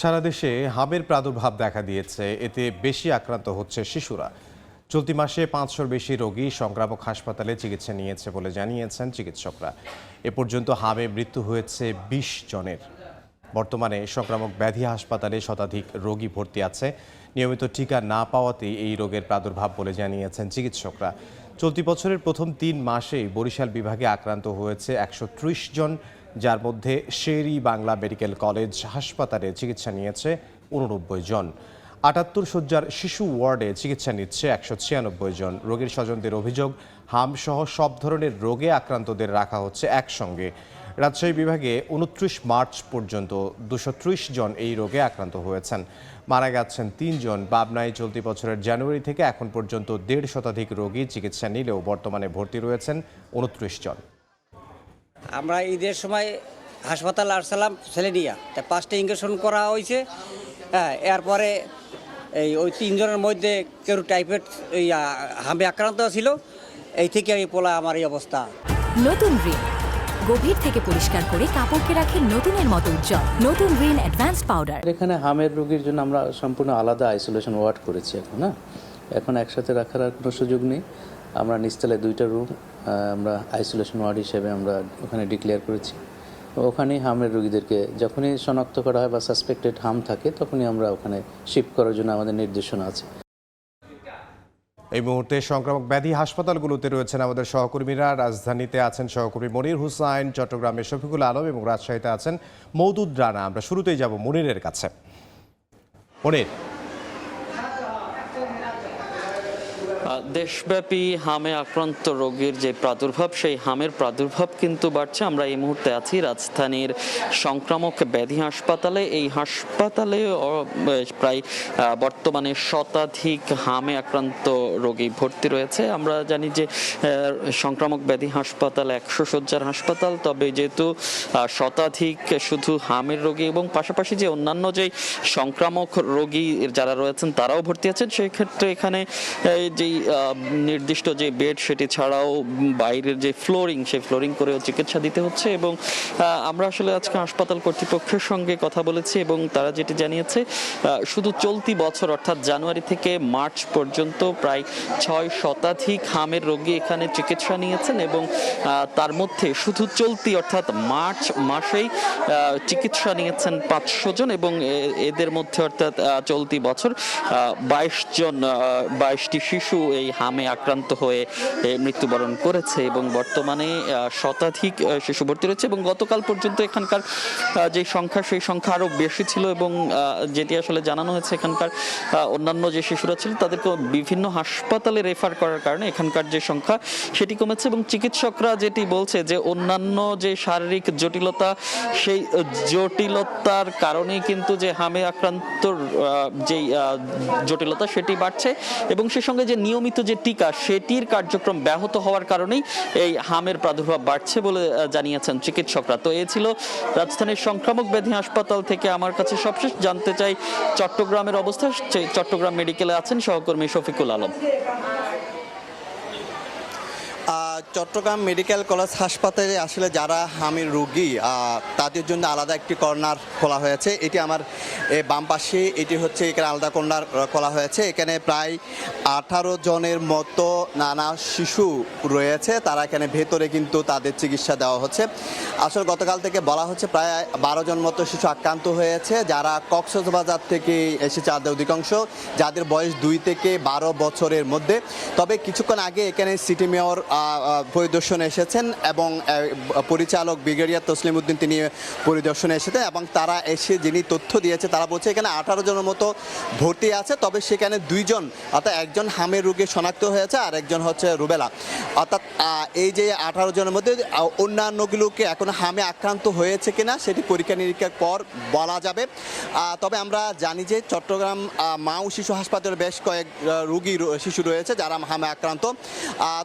সারা দেশে হামের প্রাদুর্ভাব দেখা দিয়েছে, এতে বেশি আক্রান্ত হচ্ছে শিশুরা। চলতি মাসে 500-র বেশি রোগী সংক্রামক হাসপাতালে চিকিৎসা নিয়েছে বলে জানিয়েছেন চিকিৎসকরা। এ পর্যন্ত হামে মৃত্যু হয়েছে 20 জনের। বর্তমানে সংক্রামক ব্যাধি হাসপাতালে শতাধিক রোগী ভর্তি আছে। নিয়মিত টিকা না পাওয়াতেই এই রোগের প্রাদুর্ভাব বলে জানিয়েছেন চিকিৎসকরা। চলতি বছরের প্রথম 3 মাসেই বরিশাল বিভাগে আক্রান্ত হয়েছে 130 জন, যার মধ্যে শের-ই বাংলা মেডিকেল কলেজ হাসপাতালে চিকিৎসা নিয়েছে 89 জন। 78 শয্যার শিশু ওয়ার্ডে চিকিৎসা নিচ্ছে 196 জন। রোগীর স্বজনদের অভিযোগ, হামসহ সব ধরনের রোগে আক্রান্তদের রাখা হচ্ছে একসঙ্গে। রাজশাহী বিভাগে 29 মার্চ পর্যন্ত 230 জন এই রোগে আক্রান্ত হয়েছেন। মারা গেছেন 3 জন। পাবনায় চলতি বছরের জানুয়ারি থেকে এখন পর্যন্ত 1.5 শতাধিক রোগী চিকিৎসা নিলেও বর্তমানে ভর্তি রয়েছেন 29 জন। আমরা ঈদের সময় হাসপাতাল আসলাম ছেলে নিয়ে, তা 5টা ইঞ্জেকশন করা হয়েছে। হ্যাঁ, এরপরে ওই 3 জনের মধ্যে কেউ টাইফয়েড হামে আক্রান্ত ছিল। এই থেকে এই পোলা আমার এই অবস্থা। নতুন রিন গভীর থেকে পরিষ্কার করে কাপড়কে রাখে নতুনের মতো উজ্জ্বল। নতুন রিন অ্যাডভান্সড পাউডার। এখানে হামের রোগীর জন্য আমরা সম্পূর্ণ আলাদা আইসোলেশন ওয়ার্ড করেছি এখন একসাথে রাখার আর কোনো সুযোগ নেই। আমরা নিচতলে 2টা রুম আমরা আইসোলেশন ওয়ার্ড হিসেবে আমরা ওখানে ডিক্লেয়ার করেছি। ওখানেই হামের রোগীদেরকে যখনই শনাক্ত করা হয় বা সাসপেক্টেড হাম থাকে তখনই আমরা ওখানে শিফট করার জন্য আমাদের নির্দেশনা আছে। এই মুহূর্তে সংক্রামক ব্যাধি হাসপাতালগুলোতে রয়েছেন আমাদের সহকর্মীরা। রাজধানীতে আছেন সহকর্মী মনির হুসাইন, চট্টগ্রামে শফিকুল আলম এবং রাজশাহীতে আছেন মওদুদ রানা। আমরা শুরুতেই যাব মনিরের কাছে। মনির, দেশব্যাপী হামে আক্রান্ত রোগীর যে প্রাদুর্ভাব, সেই হামের প্রাদুর্ভাব কিন্তু বাড়ছে। আমরা এই মুহূর্তে আছি রাজধানীর সংক্রামক ব্যাধি হাসপাতালে। এই হাসপাতালে প্রায় বর্তমানে শতাধিক হামে আক্রান্ত রোগী ভর্তি রয়েছে। আমরা জানি যে সংক্রামক ব্যাধি হাসপাতাল 100 শয্যার হাসপাতাল, তবে যেহেতু শতাধিক শুধু হামের রোগী এবং পাশাপাশি যে অন্যান্য যে সংক্রামক রোগী যারা রয়েছেন তারাও ভর্তি আছেন, সেই ক্ষেত্রে এখানে যেই নির্দিষ্ট যে বেড সেটি ছাড়াও বাইরের যে ফ্লোরিং, সেই ফ্লোরিং করেও চিকিৎসা দিতে হচ্ছে। এবং আমরা আসলে আজকে হাসপাতাল কর্তৃপক্ষের সঙ্গে কথা বলেছি এবং তারা যেটি জানিয়েছে, শুধু চলতি বছর অর্থাৎ জানুয়ারি থেকে মার্চ পর্যন্ত প্রায় 6 শতাধিক হামের রোগী এখানে চিকিৎসা নিয়েছেন এবং তার মধ্যে শুধু চলতি অর্থাৎ মার্চ মাসেই চিকিৎসা নিয়েছেন 500 জন এবং এদের মধ্যে অর্থাৎ চলতি বছর 22টি শিশু এই হামে আক্রান্ত হয়ে মৃত্যুবরণ করেছে এবং বর্তমানে শতাধিক শিশু ভর্তি রয়েছে। এবং গতকাল পর্যন্ত এখানকার যে সংখ্যা, সেই সংখ্যা আরো বেশি ছিল এবং যেটি আসলে জানানো হয়েছে, এখানকার অন্যান্য যে শিশুরা ছিল তাদেরকে বিভিন্ন হাসপাতালে রেফার করার কারণে এখানকার যে সংখ্যা সেটি কমেছে। এবং চিকিৎসকরা যেটি বলছে যে অন্যান্য যে শারীরিক জটিলতা, সেই জটিলতার কারণেই কিন্তু যে হামে আক্রান্ত যেই জটিলতা সেটি বাড়ছে এবং সে সঙ্গে যে নিয়মিত যে টিকা সেটির কার্যক্রম ব্যাহত হওয়ার কারণেই এই হামের প্রাদুর্ভাব বাড়ছে বলে জানিয়েছেন চিকিৎসকরা। তো এ ছিল রাজধানীর সংক্রামক ব্যাধি হাসপাতাল থেকে আমার কাছে সবশেষ। জানতে চাই চট্টগ্রামের অবস্থা। চট্টগ্রাম মেডিকেলে আছেন সহকর্মী শফিকুল আলম। চট্টগ্রাম মেডিকেল কলেজ হাসপাতালে আসলে যারা হামের রোগী তাদের জন্য আলাদা একটি কর্নার খোলা হয়েছে। এটি আমার বাম পাশে, এটি হচ্ছে এখানে আলাদা কর্নার খোলা হয়েছে। এখানে প্রায় 18 জনের মতো নানা শিশু রয়েছে, তারা এখানে ভেতরে কিন্তু তাদের চিকিৎসা দেওয়া হচ্ছে। আসলে গতকাল থেকে বলা হচ্ছে প্রায় 12 জন মতো শিশু আক্রান্ত হয়েছে, যারা কক্সবাজার থেকে এসেছে অধিকাংশ, যাদের বয়স 2 থেকে 12 বছরের মধ্যে। তবে কিছুক্ষণ আগে এখানে সিটি মেয়র পরিদর্শনে এসেছেন এবং পরিচালক ব্রিগেডিয়ার তসলিম উদ্দিন তিনি পরিদর্শনে এসেছেন এবং তারা এসে যিনি তথ্য দিয়েছে তারা বলছে এখানে 18 জনের মতো ভর্তি আছে, তবে সেখানে 2 জন অর্থাৎ একজন হামের রোগী শনাক্ত হয়েছে আর একজন হচ্ছে রুবেলা। অর্থাৎ এই যে 18 জনের মধ্যে অন্যান্যগুলোকে এখন হামে আক্রান্ত হয়েছে কিনা সেটি পরীক্ষা নিরীক্ষার পর বলা যাবে। তবে আমরা জানি যে চট্টগ্রাম মা ও শিশু হাসপাতালে বেশ কয়েক রোগী শিশু রয়েছে যারা হামে আক্রান্ত।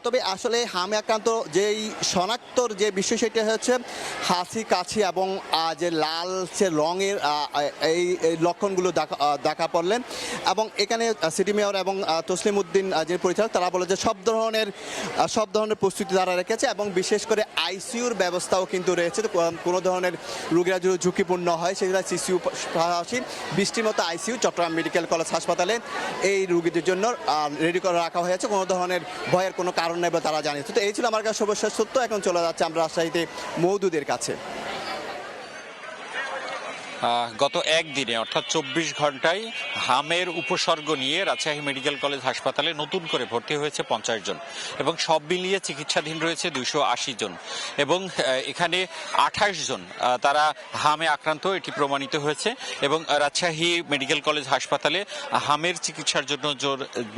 তবে আসলে হামে হামে আক্রান্ত যেই শনাক্তর যে বিষয় সেটা হচ্ছে হাসি কাশি এবং যে লাল সে রঙের এই লক্ষণগুলো দেখা পড়লেন। এবং এখানে সিটি মেয়র এবং তসলিম উদ্দিন যে পরিচালক তারা বলে যে সব ধরনের প্রস্তুতি তারা রেখেছে এবং বিশেষ করে আইসিইউর ব্যবস্থাও কিন্তু রয়েছে। কোনো ধরনের রোগীরা যদি ঝুঁকিপূর্ণ হয় সেগুলো সিসিউ পাশাপাশি 20টির মতো আইসিইউ চট্টগ্রাম মেডিকেল কলেজ হাসপাতালে এই রোগীদের জন্য রেডি করে রাখা হয়েছে। কোনো ধরনের ভয়ের কোনো কারণ নেই বলে তারা জানিয়েছে। তো এই ছিল আমার কাছে সর্বশেষ সত্য। এখন চলে যাচ্ছে আমরা রাজশাহীতে মওদুদের কাছে। গত একদিনে অর্থাৎ 24 ঘন্টায় হামের উপসর্গ নিয়ে রাজশাহী মেডিকেল কলেজ হাসপাতালে নতুন করে ভর্তি হয়েছে 50 জন এবং সব মিলিয়ে চিকিৎসাধীন রয়েছে 280 জন এবং এখানে 28 জন তারা হামে আক্রান্ত, এটি প্রমাণিত হয়েছে। এবং রাজশাহী মেডিকেল কলেজ হাসপাতালে হামের চিকিৎসার জন্য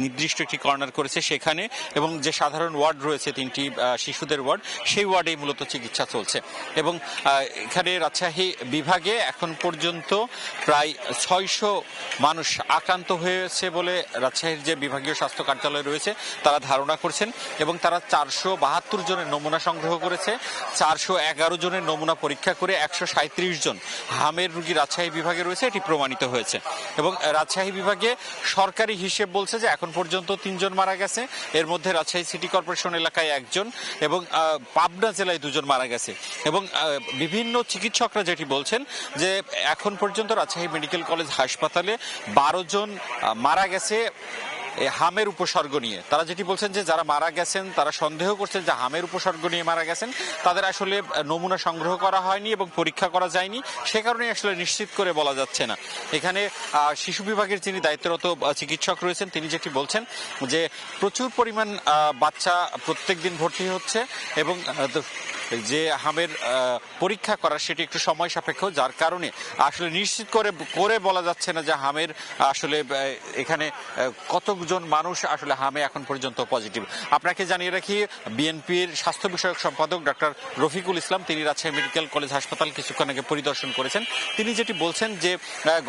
নির্দিষ্ট একটি কর্নার করেছে সেখানে, এবং যে সাধারণ ওয়ার্ড রয়েছে 3টি শিশুদের ওয়ার্ড, সেই ওয়ার্ডেই মূলত চিকিৎসা চলছে। এবং এখানে রাজশাহী বিভাগে এখন পর্যন্ত প্রায় 600 মানুষ আক্রান্ত হয়েছে বলে রাজশাহীর যে বিভাগীয় স্বাস্থ্য কার্যালয় রয়েছে তারা ধারণা করছেন। এবং তারা 472 জনের নমুনা সংগ্রহ করেছে, 411 জনের নমুনা পরীক্ষা করে 137 জন হামের রোগী রাজশাহী বিভাগে রয়েছে, এটি প্রমাণিত হয়েছে। এবং রাজশাহী বিভাগে সরকারি হিসেব বলছে যে এখন পর্যন্ত 3 জন মারা গেছে, এর মধ্যে রাজশাহী সিটি কর্পোরেশন এলাকায় 1 জন এবং পাবনা জেলায় 2 জন মারা গেছে। এবং বিভিন্ন চিকিৎসকরা যেটি বলছেন যে এখন পর্যন্ত রাজশাহী মেডিকেল কলেজ হাসপাতালে 12 জন মারা গেছে হামের উপসর্গ নিয়ে। তারা যেটি বলছেন যে যারা মারা গেছেন তারা সন্দেহ করছেন যে হামের উপসর্গ নিয়ে মারা গেছেন, তাদের আসলে নমুনা সংগ্রহ করা হয়নি এবং পরীক্ষা করা যায়নি, সে কারণে আসলে নিশ্চিত করে বলা যাচ্ছে না। এখানে শিশু বিভাগের যিনি দায়িত্বরত চিকিৎসক রয়েছেন তিনি যেটি বলছেন যে প্রচুর পরিমাণ বাচ্চা প্রত্যেক দিন ভর্তি হচ্ছে এবং যে হামের পরীক্ষা করা সেটি একটু সময় সাপেক্ষ, যার কারণে আসলে নিশ্চিত করে বলা যাচ্ছে না যে হামের আসলে এখানে কতজন মানুষ আসলে হামে এখন পর্যন্ত পজিটিভ। আপনাকে জানিয়ে রাখি বিএনপির স্বাস্থ্য বিষয়ক সম্পাদক ডক্টর রফিকুল ইসলাম তিনি রাজশাহী মেডিকেল কলেজ হাসপাতাল কিছুক্ষণ আগে পরিদর্শন করেছেন। তিনি যেটি বলছেন যে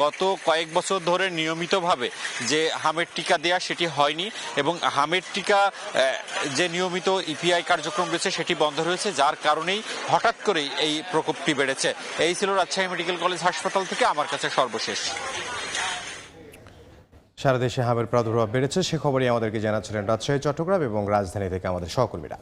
গত কয়েক বছর ধরে নিয়মিতভাবে যে হামের টিকা দেয়া সেটি হয়নি এবং হামের টিকা যে নিয়মিত ইপিআই কার্যক্রম রয়েছে সেটি বন্ধ রয়েছে, যার কারণেই হঠাৎ করেই এই প্রকোপটি বেড়েছে। এই ছিল রাজশাহী মেডিকেল কলেজ হাসপাতাল থেকে আমার কাছে সর্বশেষ। সারা দেশে হামের প্রাদুর্ভাব বেড়েছে, সে খবরই আমাদেরকে জানাচ্ছিলেন রাজশাহী, চট্টগ্রাম এবং রাজধানী থেকে আমাদের সহকর্মীরা।